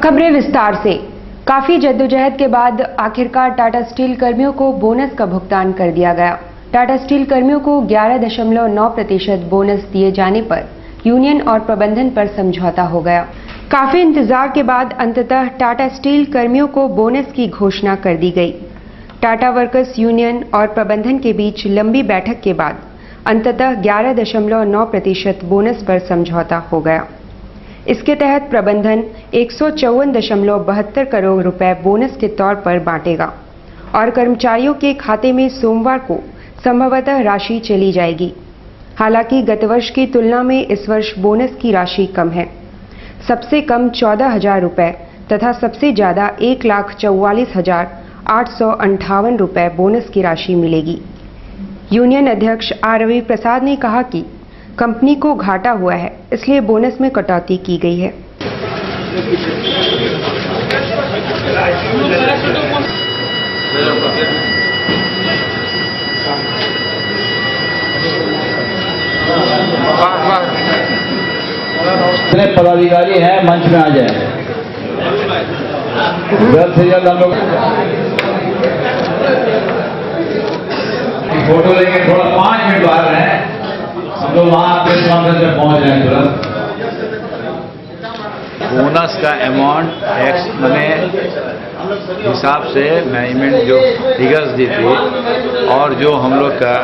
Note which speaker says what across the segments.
Speaker 1: अब खबरें विस्तार से। काफी जद्दोजहद के बाद आखिरकार टाटा स्टील कर्मियों को बोनस का भुगतान कर दिया गया। टाटा स्टील कर्मियों को 11.9% बोनस दिए जाने पर यूनियन और प्रबंधन पर समझौता हो गया। काफी इंतजार के बाद अंततः टाटा स्टील कर्मियों को बोनस की घोषणा कर दी गई। टाटा वर्कर्स यूनियन और प्रबंधन के बीच लंबी बैठक के बाद अंततः 11.9% बोनस पर समझौता हो गया। इसके तहत प्रबंधन 154.72 करोड़ रुपए बोनस के तौर पर बांटेगा और कर्मचारियों के खाते में सोमवार को संभवतः राशि चली जाएगी। हालांकि गत वर्ष की तुलना में इस वर्ष बोनस की राशि कम है। सबसे कम 14,000 रुपए तथा सबसे ज्यादा 1,44,858 रुपए बोनस की राशि मिलेगी। यूनियन अध्यक्ष आर रवि प्रसाद ने कहा कि कंपनी को घाटा हुआ है, इसलिए बोनस में कटौती की गई है।
Speaker 2: जितने पदाधिकारी हैं मंच में आ जाए। जल्द से जल्द हम लोग फोटो लेंगे। थोड़ा 5 मिनट बाहर हैं, हम लोग वहां प्रेस कॉन्फ्रेंस में पहुंच रहे हैं तुरंत। बोनस का अमाउंट टैक्स मने हिसाब से मैनेजमेंट जो फिगर्स दी थी और जो हम लोग का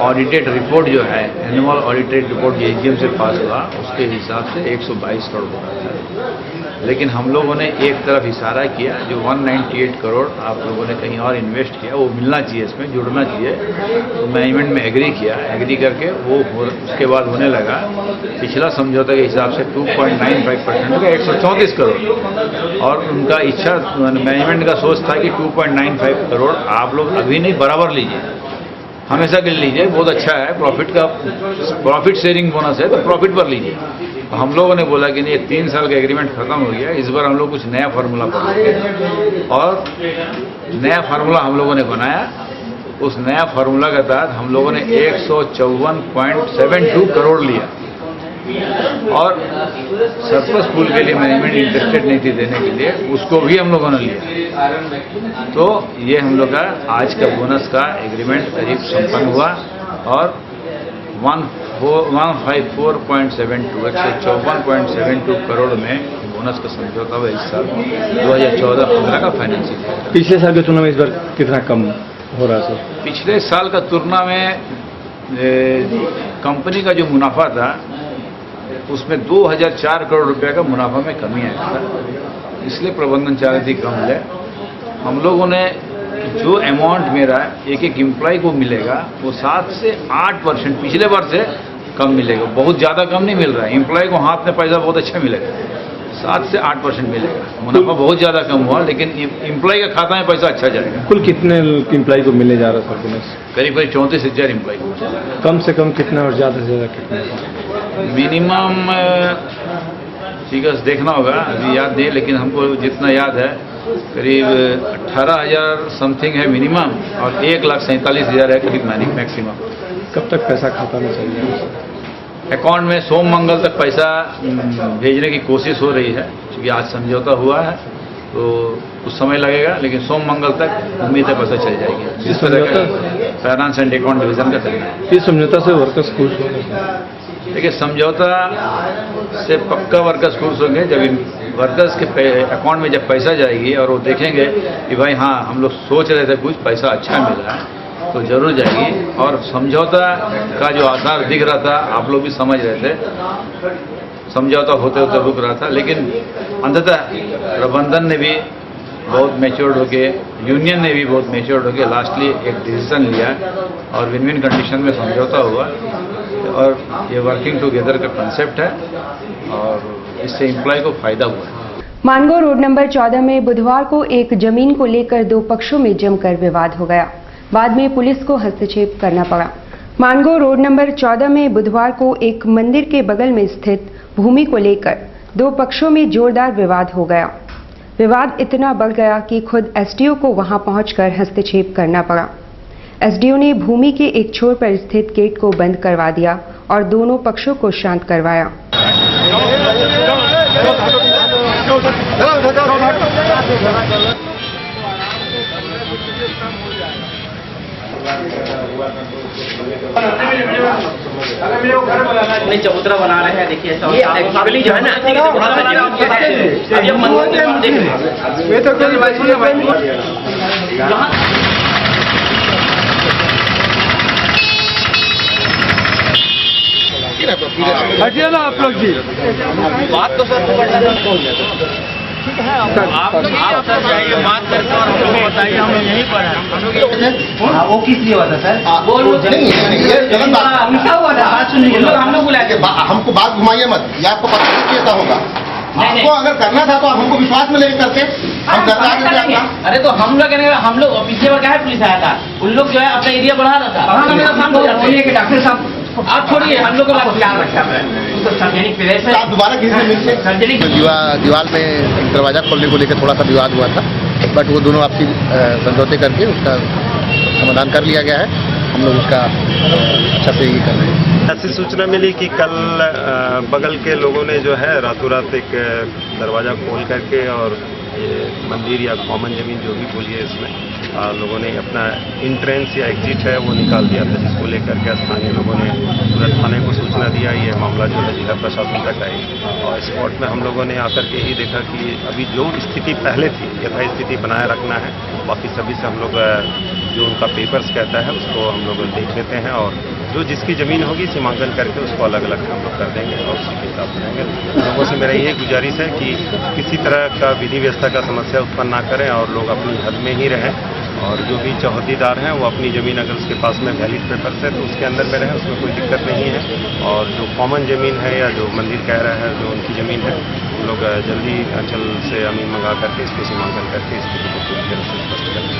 Speaker 2: ऑडिटेड रिपोर्ट जो है एनुअल ऑडिटेड रिपोर्ट जो एजीएम से पास हुआ उसके हिसाब से 122 करोड़ होना था। लेकिन हम लोगों ने एक तरफ इशारा किया, जो 198 करोड़ आप लोगों ने कहीं और इन्वेस्ट किया वो मिलना चाहिए, इसमें जुड़ना चाहिए। तो मैनेजमेंट में एग्री किया, एग्री करके वो उसके बाद होने लगा पिछला समझौता के हिसाब से 2.95% का 134 करोड़ और उनका इच्छा मैनेजमेंट का सोच था कि 2.95 करोड़ आप लोग अभी नहीं बराबर लीजिए, हमेशा के लिए लीजिए, बहुत अच्छा है। प्रॉफिट शेयरिंग बोनस है तो प्रॉफिट पर लीजिए। तो हम लोगों ने बोला कि नहीं, 3 साल का एग्रीमेंट खत्म हो गया, इस बार हम लोग कुछ नया फार्मूला बनाएंगे और नया फार्मूला हम लोगों ने बनाया। उस नया फार्मूला के तहत हम लोगों ने 154.72 करोड़ लिया और सरप्लस पूल के लिए मैनेजमेंट इंटरेस्टेड नहीं थी देने के लिए, उसको भी हम लोगों ने लिया। तो ये हम लोग का आज का बोनस का एग्रीमेंट करीब संपन्न हुआ और 154.72 करोड़ में बोनस का समझौता हुआ इस साल 2014-15 का फाइनेंशियल।
Speaker 3: पिछले साल की तुलना में इस बार कितना कम हो रहा है सर?
Speaker 2: पिछले साल का तुलना में कंपनी का जो मुनाफा था उसमें 2004 करोड़ रुपए का मुनाफा में कमी आया था, इसलिए प्रबंधन चाह रही थी कम मिले। हम लोगों ने जो अमाउंट मेरा एक एम्प्लॉय को मिलेगा वो 7 से 8% पिछले बार से कम मिलेगा। बहुत ज़्यादा कम नहीं मिल रहा है, एम्प्लॉय को हाथ में पैसा बहुत अच्छा मिलेगा, 7 से 8% मिलेगा। मुनाफा बहुत ज़्यादा कम हुआ लेकिन एम्प्लॉय का खाता में पैसा अच्छा जाएगा।
Speaker 3: कुल कितने एम्प्लॉय को मिलने जा रहा है सर बोनस?
Speaker 2: करीब 34,000 एम्प्लॉय को।
Speaker 3: कम से कम कितना और ज़्यादा से ज़्यादा कितना?
Speaker 2: मिनिमम फिगर्स देखना होगा, अभी याद नहीं, लेकिन हमको जितना याद है करीब 18,000 समथिंग है मिनिमम और 1,47,000 है करीब मैक्सिमम।
Speaker 3: कब तक पैसा खाता में चल जाएगा?
Speaker 2: अकाउंट में सोम मंगल तक पैसा भेजने की कोशिश हो रही है, क्योंकि आज समझौता हुआ है तो कुछ समय लगेगा, लेकिन सोम मंगल तक उम्मीद है पैसा चल जाएगी। इस फाइनेंस एंड अकाउंट डिवीजन का चलना है।
Speaker 3: इस समझौता से वर्कर्स खुश होंगे?
Speaker 2: देखिए, समझौता से पक्का वर्कर्स खुश होंगे जब वर्कर्स के अकाउंट में जब पैसा जाएगी और वो देखेंगे कि भाई हाँ हम लोग सोच रहे थे कुछ पैसा अच्छा मिल रहा है, तो जरूर जाएगी। और समझौता का जो आधार दिख रहा था, आप लोग भी समझ रहे थे, समझौता होते होते रुक रहा था, लेकिन अंततः प्रबंधन ने भी बहुत मैच्योर्ड होके, यूनियन ने भी बहुत मैच्योर्ड होके लास्टली एक डिसीजन लिया और विन विन कंडीशन में समझौता हुआ और ये वर्किंग टुगेदर का कंसेप्ट है और इससे एम्प्लॉय को फायदा हुआ है।
Speaker 1: मानगो रोड नंबर 14 में बुधवार को एक जमीन को लेकर 2 पक्षों में जमकर विवाद हो गया। बाद में पुलिस को हस्तक्षेप करना पड़ा। मानगो रोड नंबर 14 में बुधवार को एक मंदिर के बगल में स्थित भूमि को लेकर 2 पक्षों में जोरदार विवाद हो गया। विवाद इतना बढ़ गया कि खुद एसडीओ को वहां पहुंचकर हस्तक्षेप करना पड़ा। एसडीओ ने भूमि के एक छोर पर स्थित गेट को बंद करवा दिया और दोनों पक्षों को शांत करवाया।
Speaker 4: नहीं चबूतरा बना रहे हैं, देखिए ऐसा एक्चुअली जो है ना अब ये मंदिर के पास
Speaker 3: हटिए ना आप लोग जी।
Speaker 4: बात तो सर आप सर जाइए बात करके और हमको बताइए, हम यहीं पर हैं। वो किस लिए हुआ था सर? वो
Speaker 5: नहीं ये गलत बात
Speaker 4: हुआ था, बात सुनिए, हम लोग बुलाए थे।
Speaker 5: हमको बात घुमाइए मत, ये आपको पता नहीं कि ऐसा होगा। आपको अगर करना था तो आप हमको विश्वास में लेकर करते, हम करना।
Speaker 4: अरे तो हम लोग पीछे पर क्या है, पुलिस आया था, उन लोग जो है अपना एरिया बढ़ा रहा था। डॉक्टर साहब आप छोड़िए, हम लोग का ख्याल रखा है, तो सार्वजनिक प्लेस है।
Speaker 5: आप दोबारा किसी से मिलते
Speaker 4: सार्वजनिक
Speaker 5: दीवार में दरवाजा खोलने को लेकर थोड़ा सा विवाद हुआ था, बट वो दोनों आपसी समझौते करके उसका समाधान कर लिया गया है। हम लोग उसका अच्छा से ही कर रहे हैं।
Speaker 6: ऐसी सूचना मिली कि कल बगल के लोगों ने जो है रातों रात एक दरवाज़ा खोल करके और ये मंदिर या कॉमन जमीन जो भी बोलिए इसमें लोगों ने अपना इंट्रेंस या एग्जिट है वो निकाल दिया था, जिसको लेकर के स्थानीय लोगों ने तुरंत थाने को सूचना दिया। ये मामला जो है जिला प्रशासन तक आई और स्पॉट में हम लोगों ने आकर के ही देखा कि अभी जो स्थिति पहले थी यथा स्थिति बनाए रखना है। बाकी सभी से हम लोग जो उनका पेपर्स कहता है उसको हम लोग देख लेते हैं और जो जिसकी ज़मीन होगी सीमांकन करके उसको अलग अलग हम लोग कर देंगे और उसी के हिसाब से रहेंगे। लोगों से मेरा ये गुजारिश है कि किसी तरह का विधि व्यवस्था का समस्या उत्पन्न ना करें और लोग अपनी हद में ही रहें और जो भी चौहदीदार हैं वो अपनी ज़मीन अगर उसके पास में वैलिड पेपर्स है तो उसके अंदर में रहें, उसमें कोई दिक्कत नहीं है। और जो कॉमन ज़मीन है या जो मंदिर कह रहा है जो उनकी ज़मीन है, हम लोग जल्दी अंचल से अमीन मंगा करके इसको सीमांकन करके स्थिति को पूरी तरह से स्पष्ट करेंगे।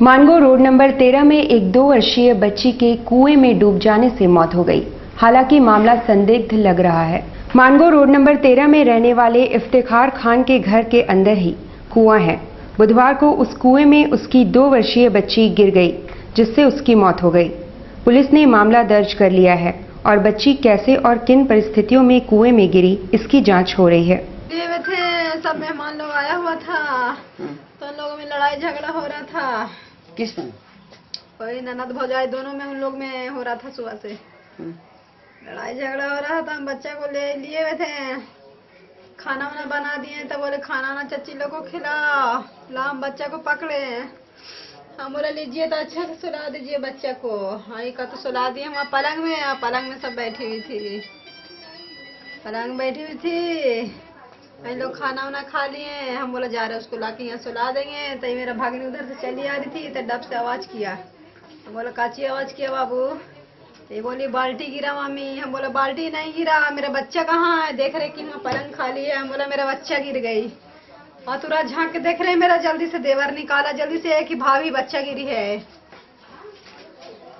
Speaker 1: मानगो रोड नंबर 13 में एक 2 वर्षीय बच्ची के कुएं में डूब जाने से मौत हो गई। हालांकि मामला संदिग्ध लग रहा है। मानगो रोड नंबर 13 में रहने वाले इफ्तिखार खान के घर के अंदर ही कुआं है। बुधवार को उस कुएं में उसकी 2 वर्षीय बच्ची गिर गई, जिससे उसकी मौत हो गई। पुलिस ने मामला दर्ज कर लिया है और बच्ची कैसे और किन परिस्थितियों में कुएं में गिरी इसकी जांच हो रही है।
Speaker 7: ये थे सब मेहमान लोग आया हुआ था, तो उन लोगों में लड़ाई झगड़ा हो रहा था।
Speaker 8: किस में?
Speaker 7: वही ननद भौजाई दोनों में उन लोग में हो रहा था। सुबह से लड़ाई झगड़ा हो रहा था। हम बच्चा को लिए हुए थे, खाना वाना बना दिए तो बोले खाना वाना चच्ची लोग को खिलाओ। ला हम बच्चा को पकड़े, हम बोले लीजिए तो अच्छा से सुला दीजिए बच्चा को। हाँ का तो सुला दिए। हम पलंग में सब बैठी हुई थी, पलंग बैठी हुई थी। हम लोग खाना वाना खा लिए। हम बोला जा रहे उसको लाके यहाँ सुला देंगे। तो मेरा भागनी उधर से चली आ रही थी तो डब से आवाज किया। हम बोला काची आवाज किया बाबू? ये बोली बाल्टी गिरा मम्मी। हम बोला बाल्टी नहीं गिरा, मेरा बच्चा कहाँ है? देख रहे कि वहाँ पलंग खाली है। हम बोला मेरा बच्चा गिर गई। और तुरा झांक के देख रहे मेरा, जल्दी से देवर निकाला जल्दी से कि भाभी बच्चा गिरी है।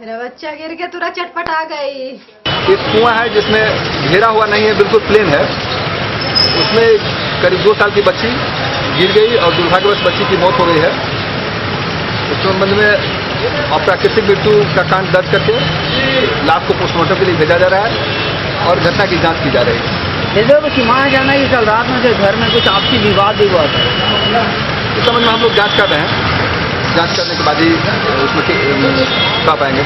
Speaker 7: मेरा बच्चा गिर के तुरा चटपट आ गई।
Speaker 9: एक कुआं है जिसमें घेरा हुआ नहीं है, बिल्कुल प्लेन है। उसमें करीब 2 साल की बच्ची गिर गई और दुर्भाग्यवश बच्ची की मौत हो गई है। इस संबंध में अप्राकृतिक मृत्यु का कांड दर्ज करके लाश को पोस्टमार्टम के लिए भेजा जा रहा है और घटना की जांच की जा रही है।
Speaker 8: जैसे माना जाना है कि कल रात में घर में कुछ आपसी विवाद भी हुआ था।
Speaker 9: इस संबंध में हम लोग जांच कर रहे हैं। जांच करने के बाद ही उसमें कह पाएंगे।